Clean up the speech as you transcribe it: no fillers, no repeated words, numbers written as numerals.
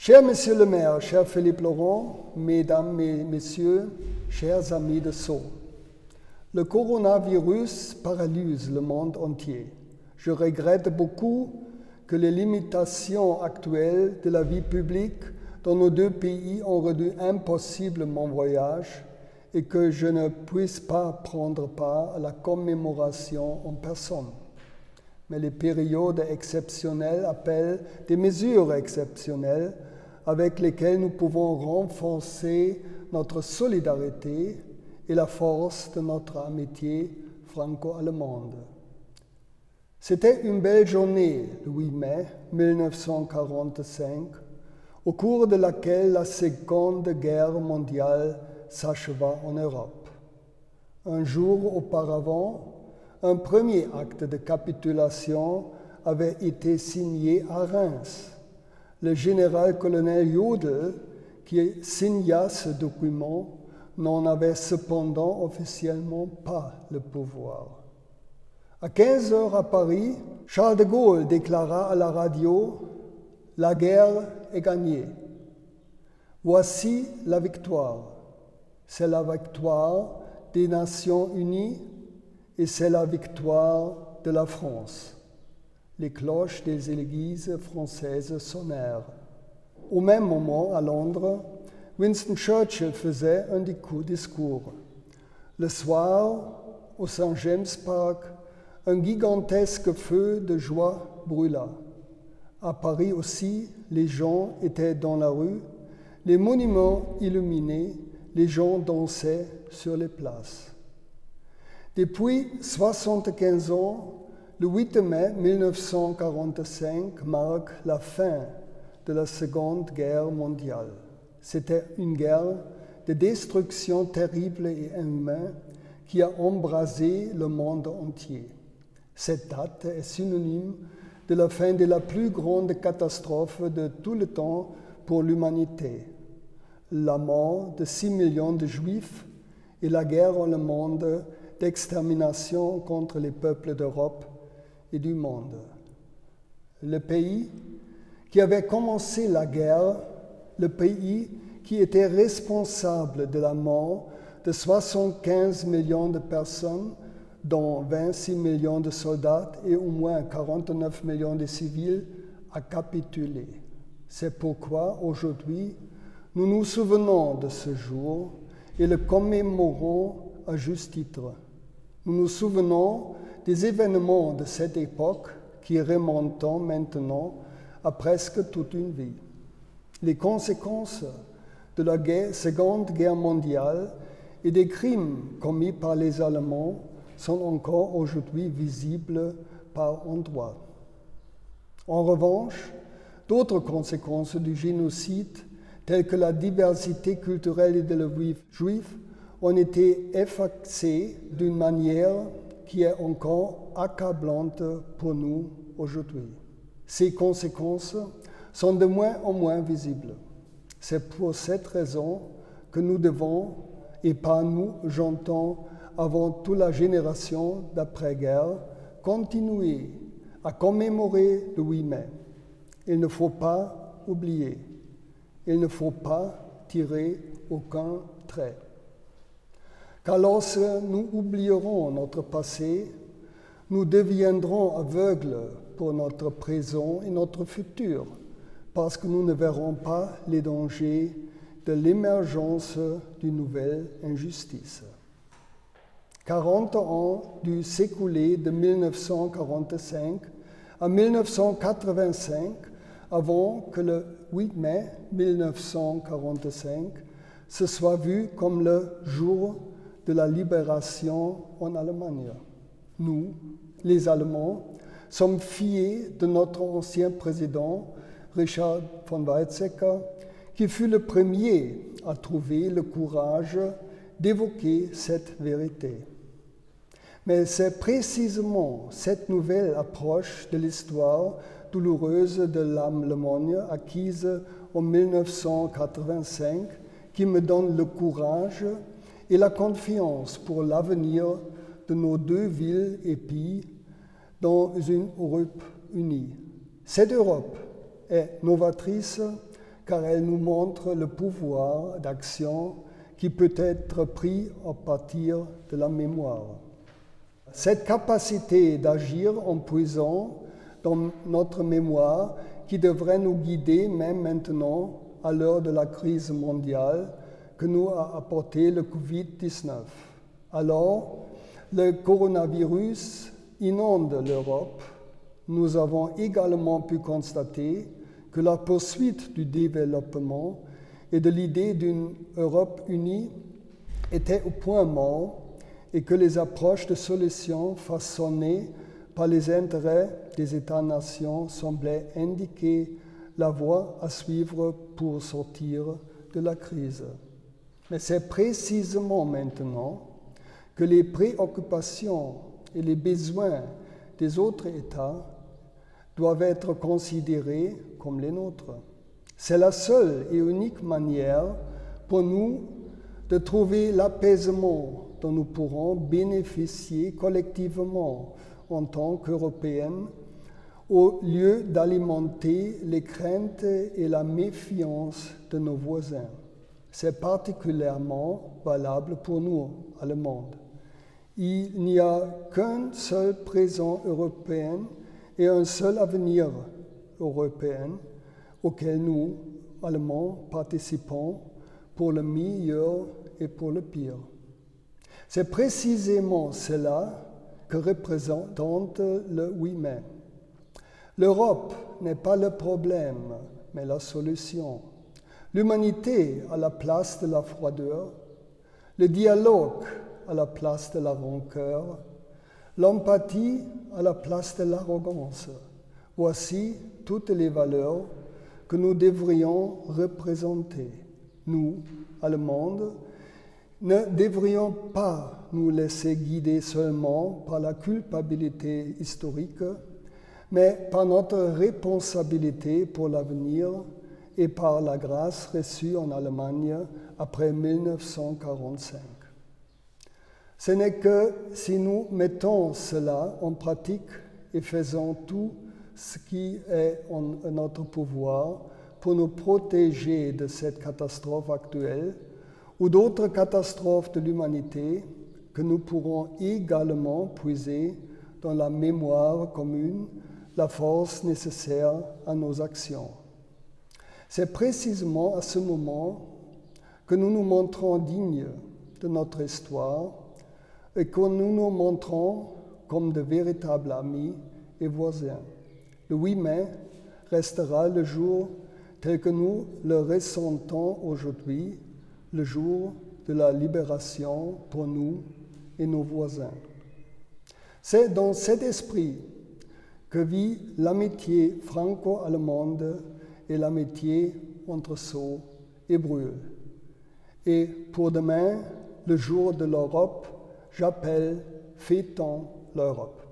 Cher Monsieur le maire, cher Philippe Laurent, Mesdames et Messieurs, chers amis de Sceaux, le coronavirus paralyse le monde entier. Je regrette beaucoup que les limitations actuelles de la vie publique dans nos deux pays ont rendu impossible mon voyage et que je ne puisse pas prendre part à la commémoration en personne. Mais les périodes exceptionnelles appellent des mesures exceptionnelles avec lesquelles nous pouvons renforcer notre solidarité et la force de notre amitié franco-allemande. C'était une belle journée, le 8 mai 1945, au cours de laquelle la Seconde Guerre mondiale s'acheva en Europe. Un jour auparavant, un premier acte de capitulation avait été signé à Reims. Le général-colonel Jodl, qui signa ce document, n'en avait cependant officiellement pas le pouvoir. À 15 heures à Paris, Charles de Gaulle déclara à la radio « La guerre est gagnée. Voici la victoire. C'est la victoire des Nations Unies et c'est la victoire de la France. » Les cloches des églises françaises sonnèrent. Au même moment, à Londres, Winston Churchill faisait un discours. Le soir, au St. James Park, un gigantesque feu de joie brûla. À Paris aussi, les gens étaient dans la rue, les monuments illuminés, les gens dansaient sur les places. Depuis 75 ans, le 8 mai 1945 marque la fin de la Seconde Guerre mondiale. C'était une guerre de destruction terrible et inhumaine qui a embrasé le monde entier. Cette date est synonyme de la fin de la plus grande catastrophe de tout le temps pour l'humanité. La mort de 6 millions de Juifs et la guerre allemande d'extermination contre les peuples d'Europe et du monde. Le pays qui avait commencé la guerre, le pays qui était responsable de la mort de 75 millions de personnes, dont 26 millions de soldats et au moins 49 millions de civils, a capitulé. C'est pourquoi aujourd'hui, nous nous souvenons de ce jour et le commémorons à juste titre. Nous nous souvenons des événements de cette époque qui remontent maintenant à presque toute une vie. Les conséquences de la Seconde Guerre mondiale et des crimes commis par les Allemands sont encore aujourd'hui visibles par endroits. En revanche, d'autres conséquences du génocide, telles que la diversité culturelle de les Juifs, ont été effacées d'une manière qui est encore accablante pour nous aujourd'hui. Ces conséquences sont de moins en moins visibles. C'est pour cette raison que nous devons, et pas nous, j'entends, avant toute la génération d'après-guerre, continuer à commémorer le 8 mai. Il ne faut pas oublier. Il ne faut pas tirer aucun trait. Car lorsque nous oublierons notre passé, nous deviendrons aveugles pour notre présent et notre futur, parce que nous ne verrons pas les dangers de l'émergence d'une nouvelle injustice. 40 ans dû s'écouler de 1945 à 1985 avant que le 8 mai 1945 se soit vu comme le jour de la libération en Allemagne. Nous, les Allemands, sommes fiers de notre ancien président, Richard von Weizsäcker, qui fut le premier à trouver le courage d'évoquer cette vérité. Mais c'est précisément cette nouvelle approche de l'histoire douloureuse de l'Allemagne acquise en 1985 qui me donne le courage et la confiance pour l'avenir de nos deux villes et pays dans une Europe unie. Cette Europe est novatrice car elle nous montre le pouvoir d'action qui peut être pris à partir de la mémoire. Cette capacité d'agir en puisant dans notre mémoire qui devrait nous guider même maintenant à l'heure de la crise mondiale que nous a apporté le Covid-19. Alors, le coronavirus inonde l'Europe. Nous avons également pu constater que la poursuite du développement et de l'idée d'une Europe unie était au point mort et que les approches de solutions façonnées par les intérêts des États-nations semblaient indiquer la voie à suivre pour sortir de la crise. Mais c'est précisément maintenant que les préoccupations et les besoins des autres États doivent être considérés comme les nôtres. C'est la seule et unique manière pour nous de trouver l'apaisement dont nous pourrons bénéficier collectivement en tant qu'Européens, au lieu d'alimenter les craintes et la méfiance de nos voisins. C'est particulièrement valable pour nous, Allemands. Il n'y a qu'un seul présent européen et un seul avenir européen auquel nous, Allemands, participons pour le meilleur et pour le pire. C'est précisément cela que représente le 8 mai. L'Europe n'est pas le problème, mais la solution. L'humanité à la place de la froideur, le dialogue à la place de la rancœur, l'empathie à la place de l'arrogance. Voici toutes les valeurs que nous devrions représenter. Nous, Allemands, ne devrions pas nous laisser guider seulement par la culpabilité historique, mais par notre responsabilité pour l'avenir et par la grâce reçue en Allemagne après 1945. Ce n'est que si nous mettons cela en pratique et faisons tout ce qui est en notre pouvoir pour nous protéger de cette catastrophe actuelle ou d'autres catastrophes de l'humanité que nous pourrons également puiser dans la mémoire commune la force nécessaire à nos actions. C'est précisément à ce moment que nous nous montrons dignes de notre histoire et que nous nous montrons comme de véritables amis et voisins. Le 8 mai restera le jour tel que nous le ressentons aujourd'hui, le jour de la libération pour nous et nos voisins. C'est dans cet esprit que vit l'amitié franco-allemande et l'amitié entre Sceaux et Brühl. Et pour demain, le jour de l'Europe, j'appelle « Fêtons l'Europe ».